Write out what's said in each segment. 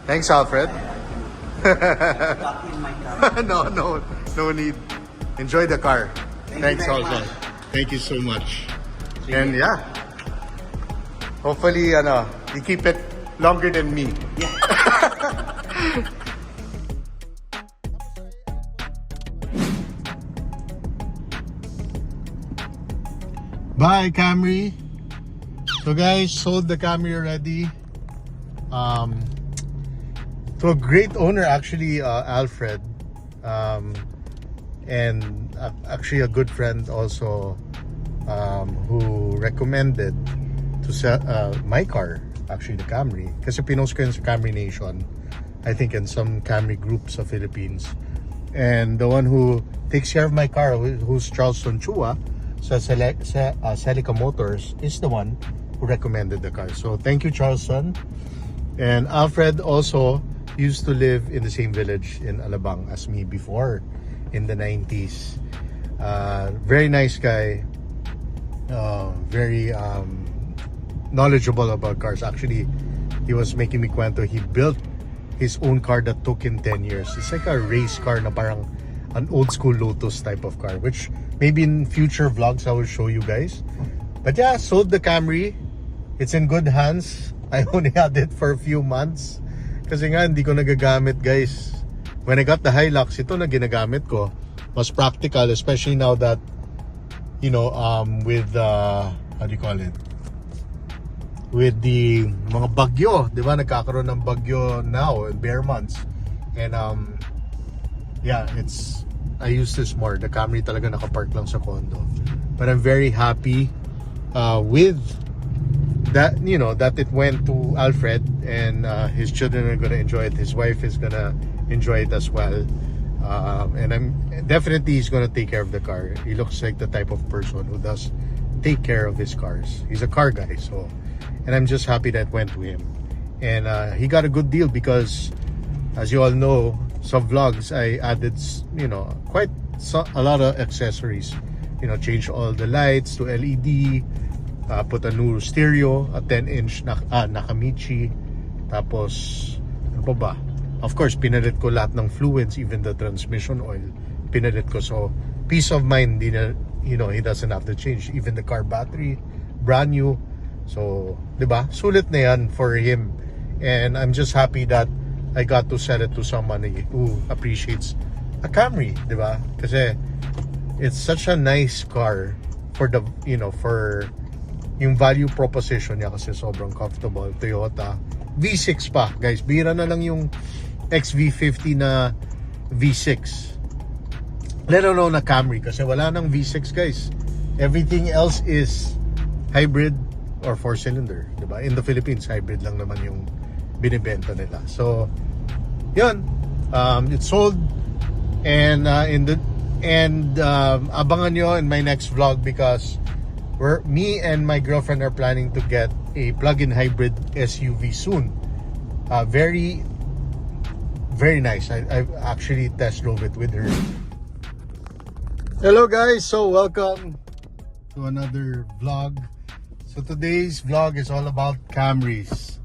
Thanks, Alfred. Got in my car. No need. Enjoy the car. Thanks, very also. much. Thank you so much. And yeah, hopefully, you keep it longer than me. Yeah. Bye, Camry. So guys, sold the Camry already. To a great owner, actually, Alfred, and actually a good friend also, who recommended to sell my car, actually the Camry. Kasi pinost ko yun sa Camry Nation, I think in some Camry groups of Philippines. And the one who takes care of my car, who's Charleston Chua, sa Celica Motors, is the one who recommended the car. So thank you, Charleston. And Alfred also used to live in the same village in Alabang as me before, in the 90s. Very nice guy. Very knowledgeable about cars. Actually, he was making me kwento, he built his own car that took him 10 years. It's like a race car na parang an old school Lotus type of car, which maybe in future vlogs I will show you guys. But yeah, sold the Camry. It's in good hands. I only had it for a few months kasi nga hindi ko nagagamit, guys. When I got the Hilux, ito na ginagamit ko. Mas practical, especially now that, you know, with how do you call it, with the mga bagyo, di ba, nagkakaroon ng bagyo now in bare months. And yeah, I use this more. The Camry talaga nakapark lang sa condo. But I'm very happy with that, you know, that it went to Alfred, and his children are gonna enjoy it. His wife is gonna enjoy it as well. And he's gonna take care of the car. He looks like the type of person who does take care of his cars. He's a car guy, so, and I'm just happy that went to him. And he got a good deal because, as you all know, some vlogs I added, you know, a lot of accessories. You know, change all the lights to LED, put a new stereo, a 10-inch Nakamichi, tapos ano pa ba? Of course, pinalit ko lahat ng fluids, even the transmission oil, pinalit ko. So, peace of mind, you know, he doesn't have to change. Even the car battery, brand new. So, di ba? Sulit na yan for him. And I'm just happy that I got to sell it to someone who appreciates a Camry, di ba? Kasi it's such a nice car for the, you know, for yung value proposition niya, kasi sobrang comfortable. Toyota V6 pa, guys. Bira na lang yung XV50 na V6, let alone na Camry, kasi wala nang V6, guys. Everything else is hybrid or 4-cylinder, diba? In the Philippines, hybrid lang naman yung binibenta nila. So yun, it's sold. And abangan nyo in my next vlog, because me and my girlfriend are planning to get a plug-in hybrid SUV soon. Very, very nice. I've actually test drove it with her. Hello guys, so welcome to another vlog. So today's vlog is all about Camrys.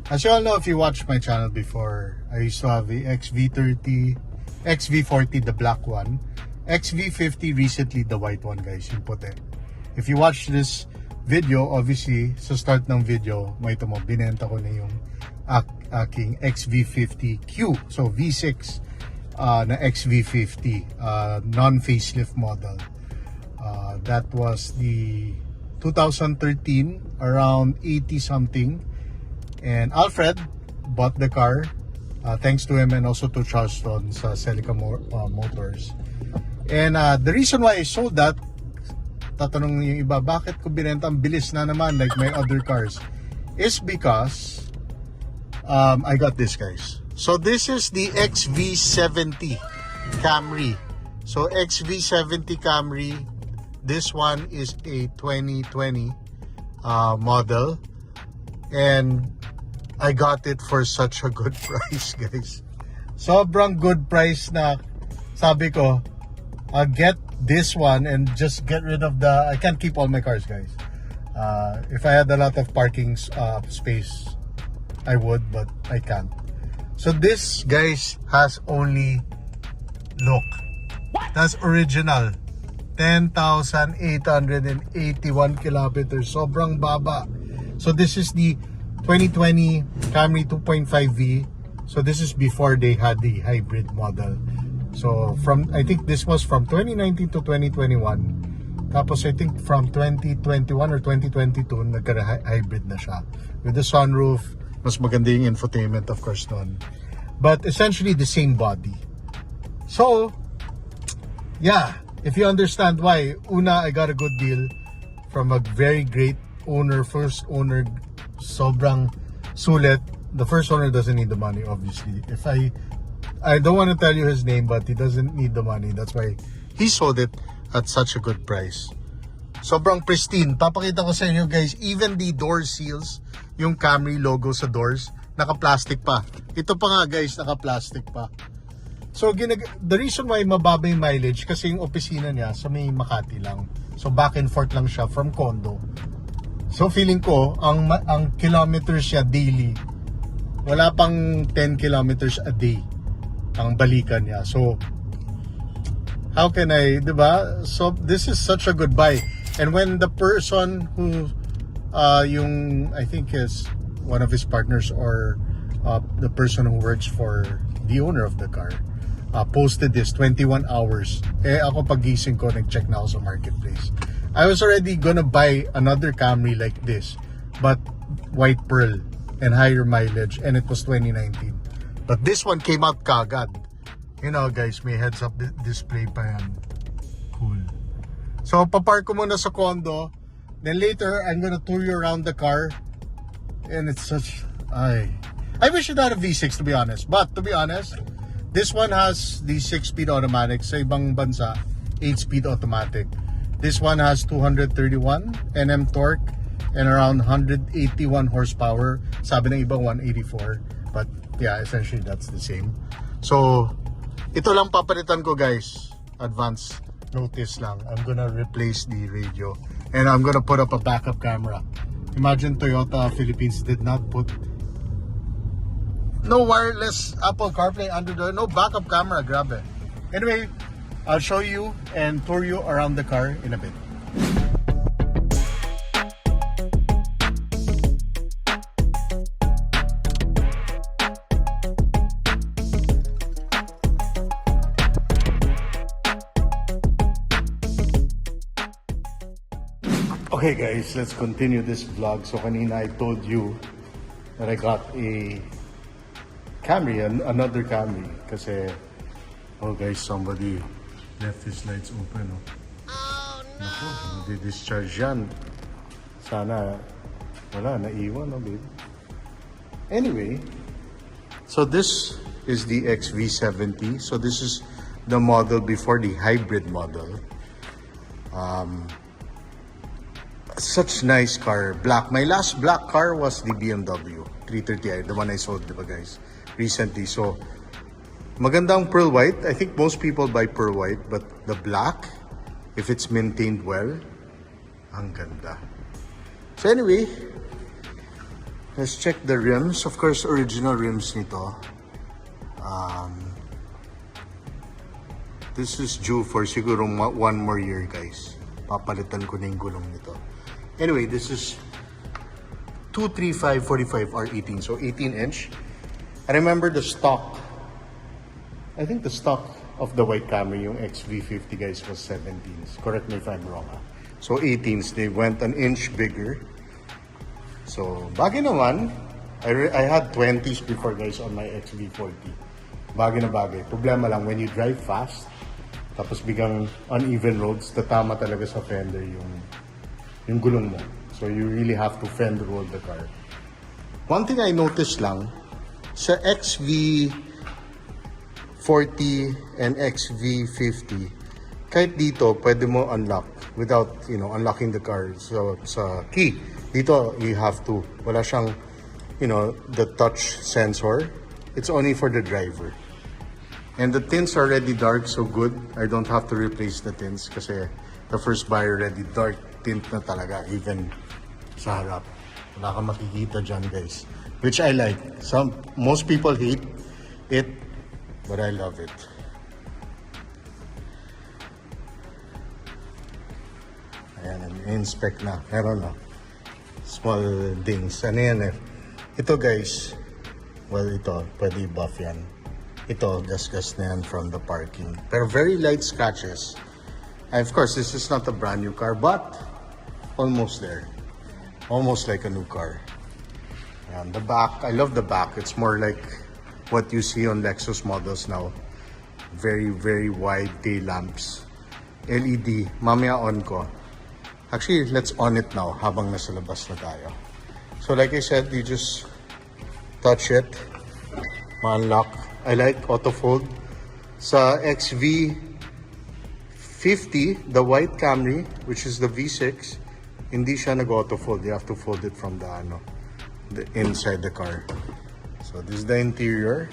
As you all know, if you watched my channel before, I used to have the XV30, XV40, the black one, XV50, recently the white one, guys, yung puti. If you watch this video, obviously, sa start ng video, may ito mo, binenta ko na yung aking XV50Q. So, V6 na XV50, non-facelift model. That was the 2013, around 80-something. And Alfred bought the car, thanks to him and also to Charleston sa Celica Motors. And the reason why I sold that, tatanong yung iba, bakit ko binenta, ang bilis na naman like my other cars, is because I got this, guys. So this is the XV70 Camry. So XV70 Camry, this one is a 2020 model, and I got it for such a good price, guys. Sobrang good price na sabi ko, I'll get this one and just get rid of I can't keep all my cars, guys. If I had a lot of parking space, I would, but I can't. So this, guys, has only, look, that's original. 10,881 kilometers. Sobrang baba. So this is the 2020 Camry 2.5V. So this is before they had the hybrid model. So I think this was from 2019 to 2021. Tapos I think from 2021 or 2022, nagka-hybrid na siya. With the sunroof, mas maganda yung infotainment of course nun. But essentially the same body. So, yeah. If you understand why, una, I got a good deal from a very great owner, first owner, sobrang sulit. The first owner doesn't need the money, obviously. I don't want to tell you his name, but he doesn't need the money. That's why he sold it at such a good price. Sobrang pristine. Papakita ko sa inyo guys, even the door seals, yung Camry logo sa doors, naka-plastic pa. Ito pa nga guys, naka-plastic pa. So, the reason why mababa yung mileage kasi yung opisina niya sa may Makati lang. So, back and forth lang siya from condo. So, feeling ko, ang kilometers siya daily, wala pang 10 kilometers a day ang balikan niya. So, how can I, diba? So, this is such a good buy. And when the person who, I think is one of his partners or the person who works for the owner of the car, posted this 21 hours. Ako pagising ko, nag-check na ako sa marketplace. I was already gonna buy another Camry like this, but white pearl and higher mileage, and it was 2019. But this one came out kagad. You know guys, may heads-up display pa yan. Cool. So, papark ko muna sa condo. Then later, I'm gonna tour you around the car. And it's such... I wish it had a V6 to be honest. But to be honest, this one has the 6-speed automatic. Sa ibang bansa, 8-speed automatic. This one has 231 Nm torque and around 181 horsepower. Sabi ng iba 184. But yeah, essentially that's the same. So, ito lang papalitan ko guys. Advance notice lang. I'm gonna replace the radio. And I'm gonna put up a backup camera. Imagine Toyota Philippines did not put no wireless Apple CarPlay under the no backup camera, grabe. Anyway, I'll show you and tour you around the car in a bit. Okay guys, let's continue this vlog. So kanina I told you that I got a Camry, another Camry. Kasi, oh guys, somebody left his lights open. Oh no! Naku, hindi discharge yan. Sana, wala, naiwan, no babe? Anyway, so this is the XV70. So this is the model before the hybrid model. Such nice car, black. My last black car was the BMW 330i, the one I sold, diba guys, recently. So, magandang pearl white. I think most people buy pearl white, but the black, if it's maintained well, ang ganda. So anyway, let's check the rims. Of course, original rims nito. This is due for siguro 1 more year guys. Papalitan ko na yung gulong nito. Anyway, this is 235/45 R18, so 18-inch. I remember the stock. I think the stock of the white Camry, yung XV50 guys, was 17s. Correct me if I'm wrong. So 18s, they went an inch bigger. So bagay naman. I had 20s before guys on my XV40. Bagay na bagay. Problema lang when you drive fast, tapos biglang uneven roads, tatama talaga sa fender yung gulong mo. So you really have to fend roll the car. One thing I noticed lang, sa XV40 and XV50, kahit dito, pwede mo unlock without, unlocking the car. So, sa key, dito, you have to, wala siyang, the touch sensor. It's only for the driver. And the tints are already dark, so good. I don't have to replace the tints kasi the first buyer already dark tint na talaga, even sa harap. Wala kang makikita dyan, guys. Which I like. Most people hate it, but I love it. Ayan, inspect na. Meron na. Small things. Ano yan eh? Ito guys, well ito, pwede i-buff yan. Ito, gas-gas na yan from the parking. Pero very light scratches. And of course, this is not a brand new car, but almost there. Almost like a new car. And the back, I love the back. It's more like what you see on Lexus models now. Very, very wide tail lamps. LED. Mamaya on ko. Actually, let's on it now habang nasa labas na tayo. So like I said, you just touch it, ma-unlock. I like auto fold. Sa XV50, the white Camry, which is the V6, hindi siya nag-auto fold. You have to fold it from the inside the car. So this is the interior.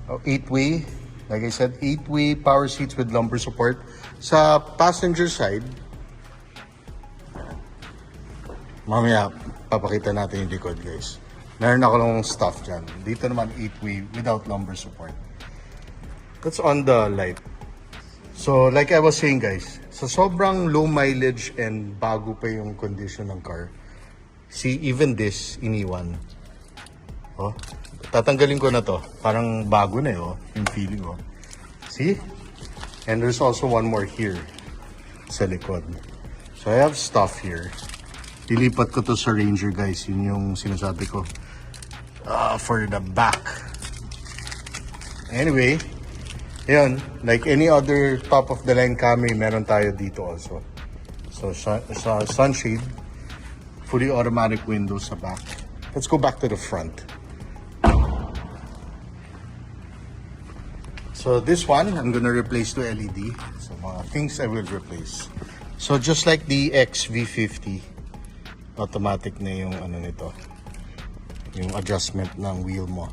8-way. Like I said, 8-way power seats with lumbar support. Sa passenger side, mamaya, papakita natin yung likod, guys. Meron ako lang stuff dyan. Dito naman 8-way without lumbar support. That's on the light. So, like I was saying, guys, sa sobrang low mileage and bago pa yung condition ng car, see, even this, iniwan. Oh, tatanggalin ko na to. Parang bago na oh, yung feeling oh. See? And there's also one more here sa likod. So, I have stuff here. Dilipat ko to sa Ranger, guys. Yun yung sinasabi ko. For the back. Anyway, yun. Like any other top-of-the-line Camry, meron tayo dito also. So, sa sunshade, fully automatic windows sa back. Let's go back to the front. So, this one, I'm gonna replace to LED. So, mga things I will replace. So, just like the XV50, automatic na yung ano nito, yung adjustment ng wheel mo.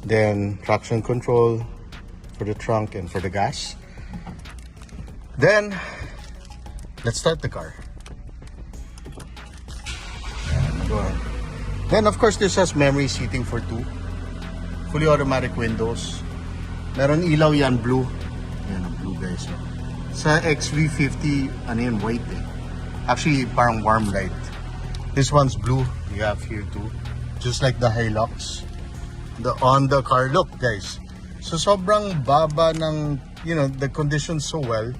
Then traction control for the trunk and for the gas. Then let's start the car. Go ahead. Then of course this has memory seating for two, fully automatic windows. Meron ilaw yan, blue. Yan ang blue, guys. Sa XV50 ano yan, white eh. Actually parang warm light. This one's blue. You have here too. Just like the Hilux. On the car, look guys. So sobrang baba ng, you know, the condition so well.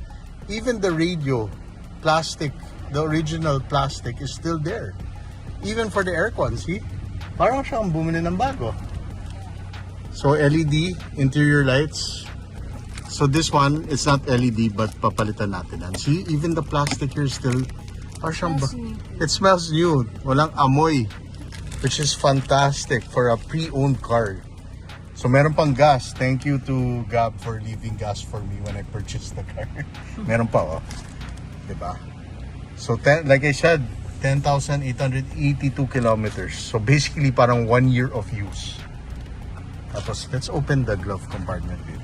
Even the radio, plastic, the original plastic is still there. Even for the aircon, see? Parang siyang bumili ng bago. So LED, interior lights. So this one, it's not LED but papalitan natin. And see, even the plastic here is still, it smells new. Walang amoy. Which is fantastic for a pre-owned car. So meron pang gas. Thank you to Gab for leaving gas for me when I purchased the car. Meron pa oh. Diba? So like I said, 10,882 kilometers. So basically parang 1 year of use. Tapos let's open the glove compartment bit.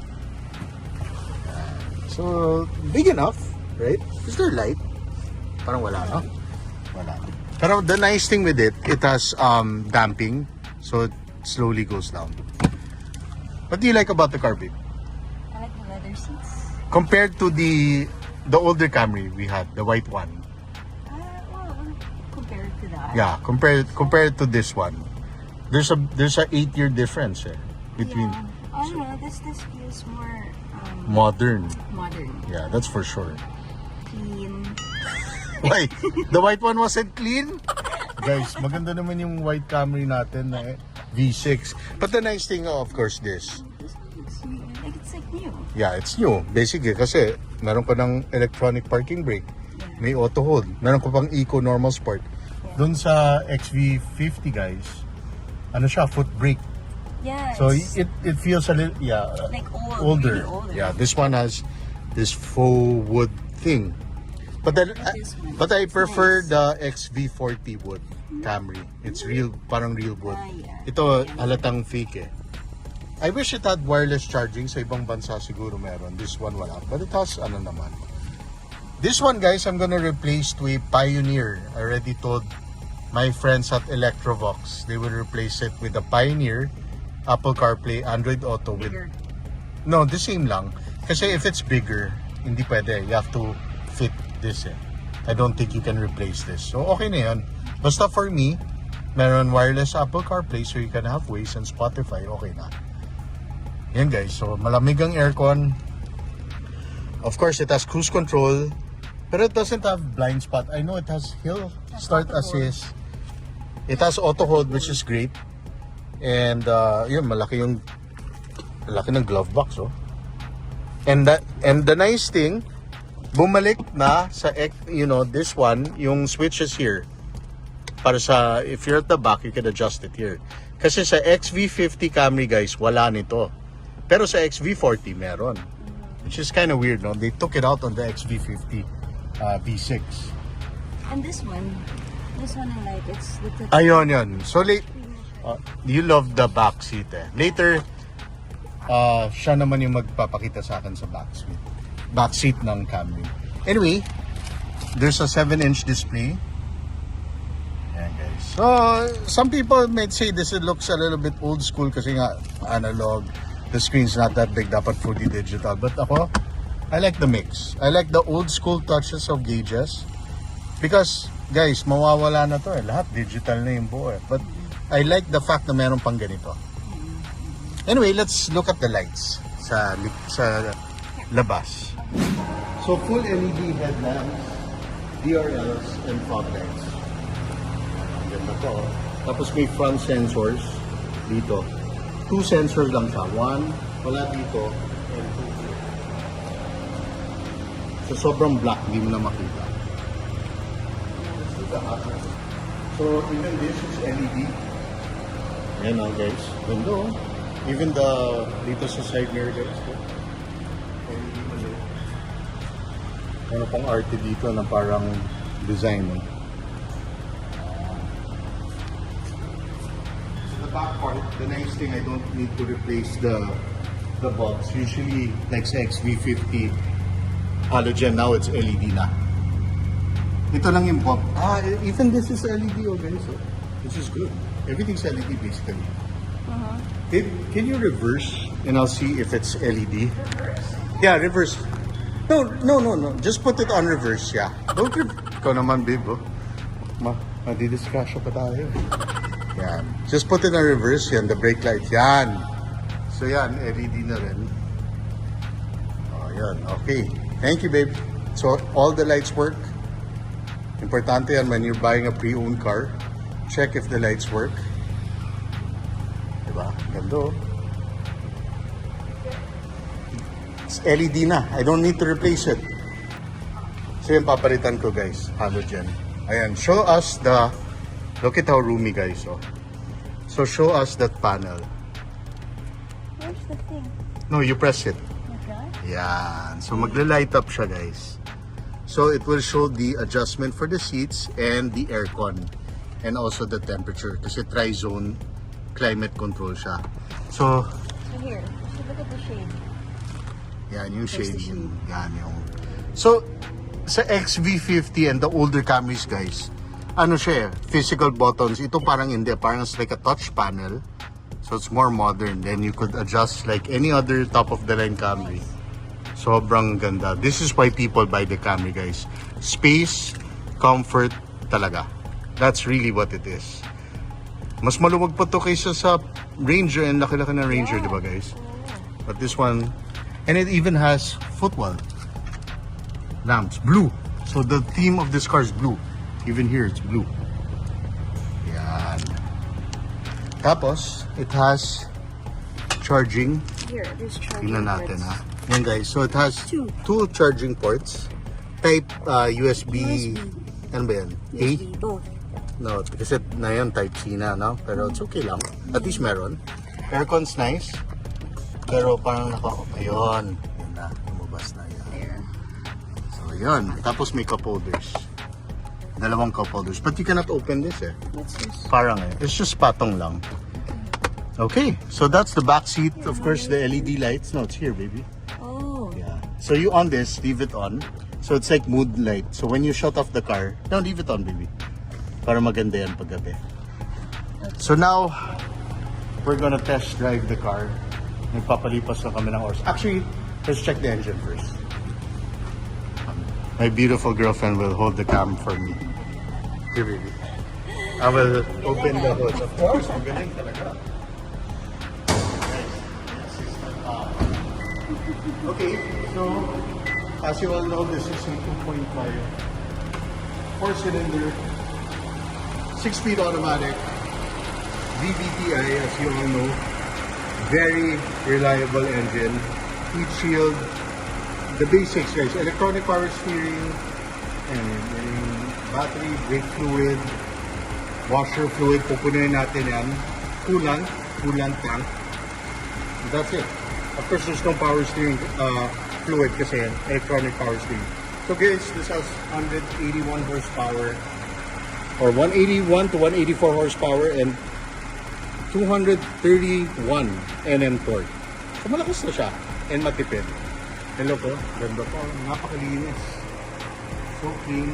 So big enough, right? Is there light? Parang wala, no? Wala. Pero the nice thing with it has damping, so it slowly goes down. What do you like about the car, babe? I like the leather seats. Compared to the older Camry we had, the white one. Well, compared to that. Yeah, compared to this one, there's a 8-year difference between. Yeah. I don't know. This feels more Modern. modern. Yeah, that's for sure. Clean. Why? The white one wasn't clean? Guys, maganda naman yung white Camry natin na V6. But the nice thing, of course, this. This one looks new. Like it's like new. Yeah, it's new. Basically, kasi meron ka ng electronic parking brake. May auto hold. Meron ka pang Eco Normal Sport. Doon sa XV50, guys, ano siya, foot brake. Yeah. So it's it feels a little, yeah, like older. really older. Yeah, this one has this faux wood thing. But I prefer the XV40 wood Camry. It's real, parang real wood. Yeah. Ito halatang fake eh. I wish it had wireless charging. Sa ibang bansa siguro meron. This one wala. But it has ano naman. This one, guys, I'm gonna replace to a Pioneer. I already told my friends at Electrovox. They will replace it with a Pioneer Apple CarPlay, Android Auto with... Bigger. No, the same lang. Kasi if it's bigger, hindi pwede. You have to fit this eh. I don't think you can replace this. So, okay na yun. Basta for me, meron wireless Apple CarPlay so you can have Waze and Spotify. Okay na. Yan guys. So, malamig ang aircon. Of course, it has cruise control. Pero it doesn't have blind spot. I know it has hill start assist. It has auto hold, which is great. And yun, malaki ng glove box, oh. And the nice thing, bumalik na sa this one, yung switch is here. Para sa, if you're at the back, you can adjust it here. Kasi sa XV50 Camry, guys, wala nito. Pero sa XV40, meron. Which is kind of weird, no? They took it out on the XV50 V6. And this one I like. It's the Ayun, yun. So, you love the back seat, eh. Later, siya naman yung magpapakita sa akin sa back seat ng Camry. Anyway, there's a 7-inch display. Ayan, guys. So, some people might say this looks a little bit old school kasi nga analog. The screen's not that big, dapat fully digital. But ako, I like the mix. I like the old school touches of gauges. Because, guys, mawawala na to eh. Lahat digital na yung buo eh. But, I like the fact na meron pang ganito. Anyway, let's look at the lights sa labas. So, full LED headlamps, DRLs, and fog lights. Ang ganda to. Tapos may front sensors dito. 2 sensors lang siya. 1, wala dito, and 2 here. So, sobrang black, hindi mo na makita. Let's do the other. So, even this is LED. Ayan na, guys. Ganda, oh. Even dito sa side mirror, guys. LED ulit. Ano pang arte dito na parang design, eh. The back part, the nice thing, I don't need to replace the bulbs. Usually, like sa XV50 halogen, now it's LED na. Ito lang yung bulb. Even this is LED, oh guys. Oh. This is good. Everything's LED basically. Can you reverse and I'll see if it's LED? reverse. Yeah, reverse. No. Just put it on reverse, yeah. Don't Ikaw naman, babe, oh. Madidiscussion pa tayo. Yan. Just put it on reverse, yan, the brake light. Yan. So yan, LED na rin. Oh, yan. Okay. Thank you, babe. So, all the lights work. Importante yan when you're buying a pre-owned car. Check if the lights work. Diba? Ganda, oh. It's LED na. I don't need to replace it. So yung papalitan ko, guys, halogen. Ayan, show us the, look at how roomy, guys, oh. So show us that panel. Where's the thing? No, you press it. Like that? Yan. So magla-light up siya, guys. So it will show the adjustment for the seats and the aircon and also the temperature kasi tri-zone climate control siya. So here, look at the shade. yan yung There's the shading. shade. Yan yung. So sa XV50 and the older Camrys, guys, ano siya, physical buttons. Ito parang hindi, parang it's like a touch panel. So it's more modern. Then you could adjust like any other top of the line Camry. Sobrang ganda. This is why people buy the Camry, guys. Space, comfort talaga. That's really what it is. Mas maluwag pa to kaysa sa Ranger, and laki-laki na Ranger, di ba, guys? But this one, and it even has footwell lamps, blue. So the theme of this car is blue. Even here, it's blue. Yan. Tapos, it has charging. Here, there's charging. Tingnan natin, ports. ha. Yan, guys. So it has two charging ports. Type USB. Ano ba yan? A? USB, both. No, kasi na yan, type C na, no? Pero it's okay lang. At least meron. Aircon's nice. Pero parang ayun. Yan na, lumabas na yan. There. So, yun. Tapos may cup holders. Dalawang cup holders. But you cannot open this, eh. What's this? Parang, eh. It's just patong lang. Okay, so that's the back seat. Of course, the LED lights. No, it's here, baby. Oh. Yeah. So you on this, leave it on. So it's like mood light. So when you shut off the car, no, leave it on, baby. Para maganda yan paggabi. So now, we're gonna test drive the car. Nagpapalipas na kami ng oras. Actually, let's check the engine first. My beautiful girlfriend will hold the cam for me. Here, baby. I will open the hood. Of course, ang galing talaga. Okay, so as you all know, this is a 2.5 4-cylinder, 6-speed automatic, VVTi, as you all know. Very reliable engine. Heat shield. The basics, guys. Electronic power steering, and battery, brake fluid, washer fluid. Pupunuin natin yan. Coolant tank. That's it. Of course, there's no power steering fluid kasi electronic power steering. So guys, this has 181 horsepower or 181 to 184 horsepower and 231 Nm torque. So malakas na siya and matipid. Hello po, ganda po. Napakalinis. So clean.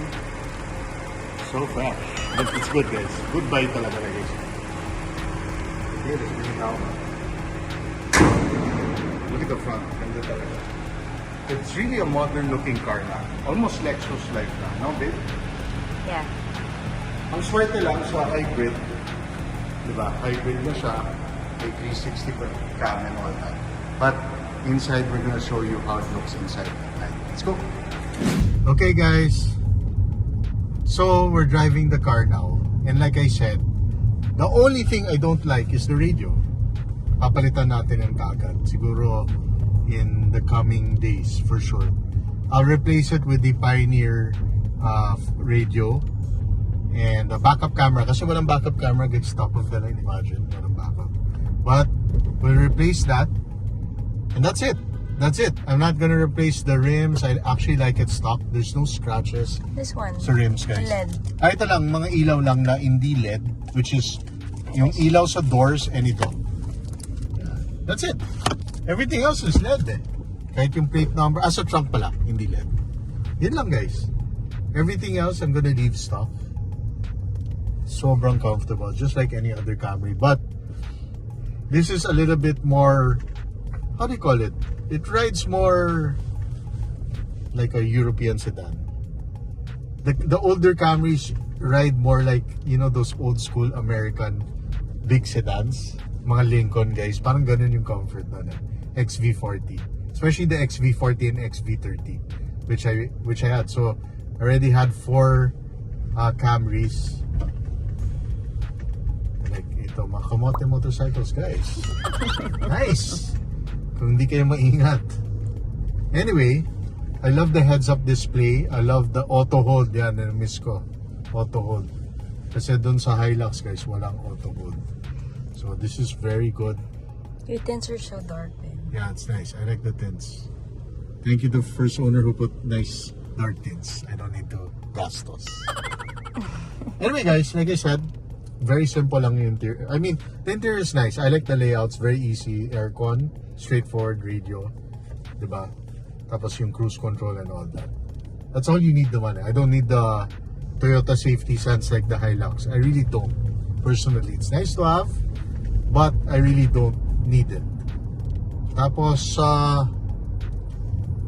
So fresh. But it's good, guys. Good buy talaga, guys. Okay, let's bring it out. Look at the front. Ganda talaga. It's really a modern looking car na. Almost Lexus-like na. No, babe? Yeah. Ang swerte lang sa hybrid, diba? Hybrid na siya. May 360 per cam and all that. But inside, we're gonna show you how it looks inside. Right, let's go. Okay, guys. So, we're driving the car now. And like I said, the only thing I don't like is the radio. Papalitan natin yung kagad. Siguro in the coming days, for sure. I'll replace it with the Pioneer radio and a backup camera. Kasi walang backup camera, gets top of the line. Imagine, walang backup. But, we'll replace that. And that's it. That's it. I'm not gonna replace the rims. I actually like it stock. There's no scratches This one. sa rims, guys. LED. Ito lang, mga ilaw lang na hindi LED, which is yung ilaw sa doors and ito. That's it. Everything else is LED eh. Kahit yung plate number, sa trunk pala, hindi LED. Yun lang, guys. Everything else, I'm gonna leave stock. Sobrang comfortable, just like any other Camry. But, this is a little bit more, how do you call it? It rides more like a European sedan. The older Camrys ride more like, you know, those old school American big sedans. Mga Lincoln, guys. Parang ganun yung comfort na XV40. Especially the XV40 and XV30, which I had. So, I already had 4 Camrys. Like ito, mga kamote motorcycles, guys. Nice! Kung hindi kayo maingat. Anyway, I love the heads-up display. I love the auto hold. Yan, miss ko. Auto hold. Kasi dun sa Hilux, guys, walang auto hold. So this is very good. Your tints are so dark, babe. Yeah, it's nice. I like the tints. Thank you to the first owner who put nice dark tints. I don't need to gastos. Anyway, guys, like I said, very simple lang yung interior. I mean, the interior is nice. I like the layouts. Very easy. Aircon, straightforward radio. Diba? Tapos yung cruise control and all that. That's all you need naman. I don't need the Toyota safety sense like the Hilux. I really don't. Personally, it's nice to have, but I really don't need it. Tapos,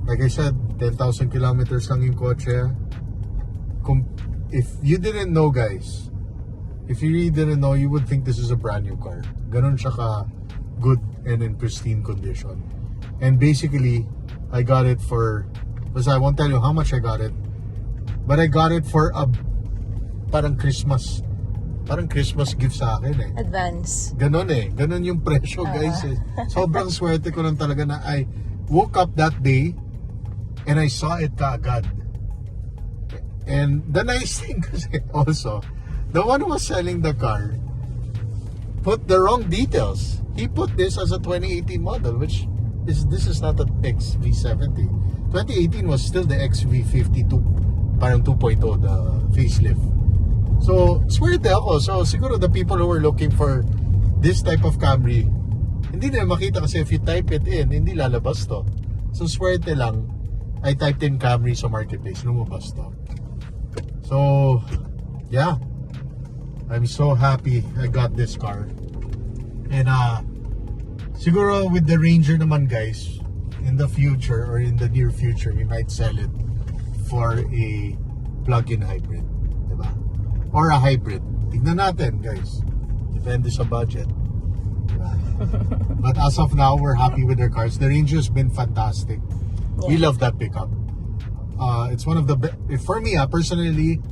like I said, 10,000 kilometers lang yung kotse. If you didn't know, guys, if you really didn't know, you would think this is a brand new car. Ganon siya ka good and in pristine condition. And basically, I got it for, because I won't tell you how much I got it, but I got it for a parang Christmas gift sa akin eh. Advance. Ganon eh. Ganon yung presyo, guys eh. Sobrang swerte ko lang talaga na I woke up that day and I saw it kaagad. And the nice thing kasi also, the one who was selling the car put the wrong details. He put this as a 2018 model, which is, this is not an XV70. 2018 was still the XV52, parang 2.0, the facelift. So, swerte ako. So, siguro the people who were looking for this type of Camry, hindi na makita kasi if you type it in, hindi lalabas to. So, swerte lang, I typed in Camry sa marketplace, lumabas to. So, yeah. I'm so happy I got this car. And siguro with the Ranger naman guys, in the future or in the near future, we might sell it for a plug-in hybrid, diba? Or a hybrid. Tignan natin guys. Depende sa budget. Diba? But as of now, we're happy with our cars. The Ranger's been fantastic. We love that pickup. It's one of the for me personally,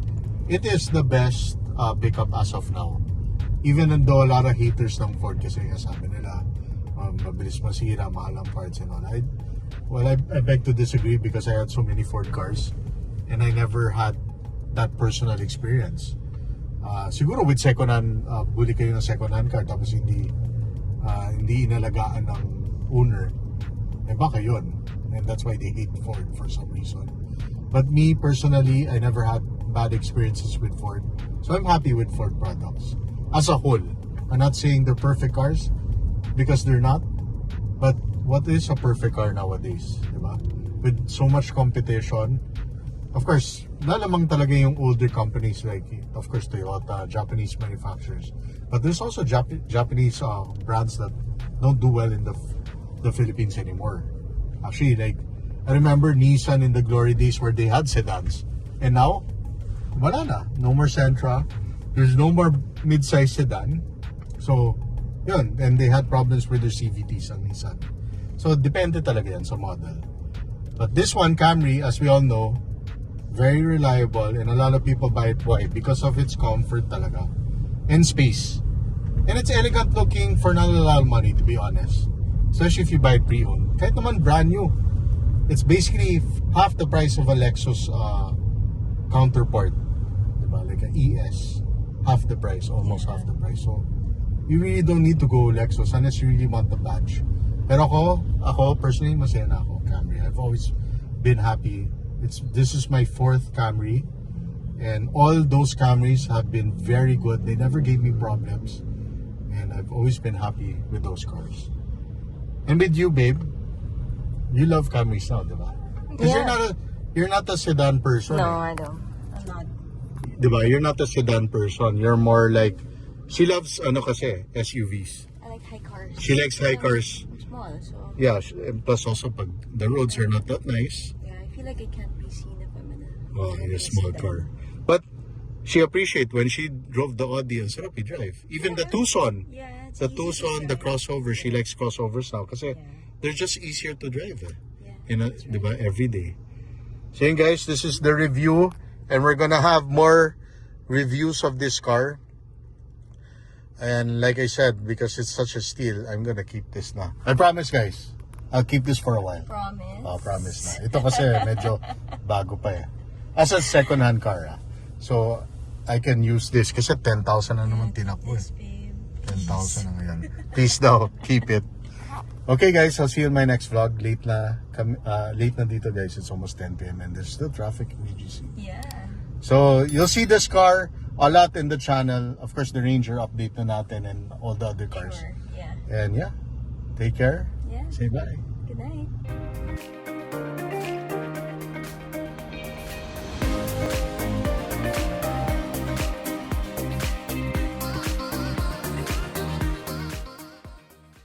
it is the best pickup as of now. Even though a lot of haters ng Ford kasi sabi nila mabilis masira, mahal ang parts and all. I beg to disagree because I had so many Ford cars and I never had that personal experience. Siguro with second-hand, buli kayo ng second-hand car tapos hindi inalagaan ng owner, baka yun. And that's why they hate Ford for some reason. But me personally, I never had bad experiences with Ford. So I'm happy with Ford products as a whole. I'm not saying they're perfect cars because they're not. But what is a perfect car nowadays? Diba? With so much competition, of course, lalamang talaga yung older companies like, of course, Toyota, Japanese manufacturers. But there's also Japanese brands that don't do well in the Philippines anymore. Actually, like, I remember Nissan in the glory days where they had sedans. And now, wala na. No more Sentra. There's no more mid-size sedan. So, yun. And they had problems with their CVTs ang Nissan. So, depende talaga yan sa model. But this one, Camry, as we all know, very reliable and a lot of people buy it. Why? Because of its comfort talaga. And space. And it's elegant looking for not a lot of money, to be honest. Especially if you buy it pre-owned. Kahit naman brand new. It's basically half the price of a Lexus counterpart. Diba? Like an ES. Half the price. Almost half the price. So, you really don't need to go Lexus unless you really want the badge. Pero ako personally, masaya na ako, Camry. I've always been happy. This is my 4th Camry. And all those Camrys have been very good. They never gave me problems. And I've always been happy with those cars. And with you, babe, you love Camrys now, diba? Because you're not a sedan person. No, eh. I don't. I'm not. Diba? You're not a sedan person. You're more like, she loves SUVs. I like high cars. She likes high cars. I'm small, so Yeah, plus also pag the roads are not that nice. yeah, I feel like I can't be seen if I'm In a small car. But she appreciate when she drove the Audi and sarap i-drive. Even the Tucson. Yeah, it's The easy to Tucson, the drive. crossover, she likes crossovers now kasi they're just easier to drive. Diba, every day. So yun guys, this is the review and we're gonna have more reviews of this car. And like I said, because it's such a steal, I'm gonna keep this na. I promise guys, I'll keep this for a while. Promise. Promise na. Ito kasi medyo bago pa eh. As a second-hand car. So, I can use this kasi 10,000 na naman tinakbo eh. Yes, babe. 10,000 na ngayon. Please daw, keep it. Okay guys, I'll see you in my next vlog. Late na dito guys. It's almost 10 p.m. and there's still traffic in BGC. Yeah. So, you'll see this car a lot in the channel. Of course, the Ranger update na natin and all the other cars. Sure. Yeah. And yeah, take care. Yeah. Say bye. Good night.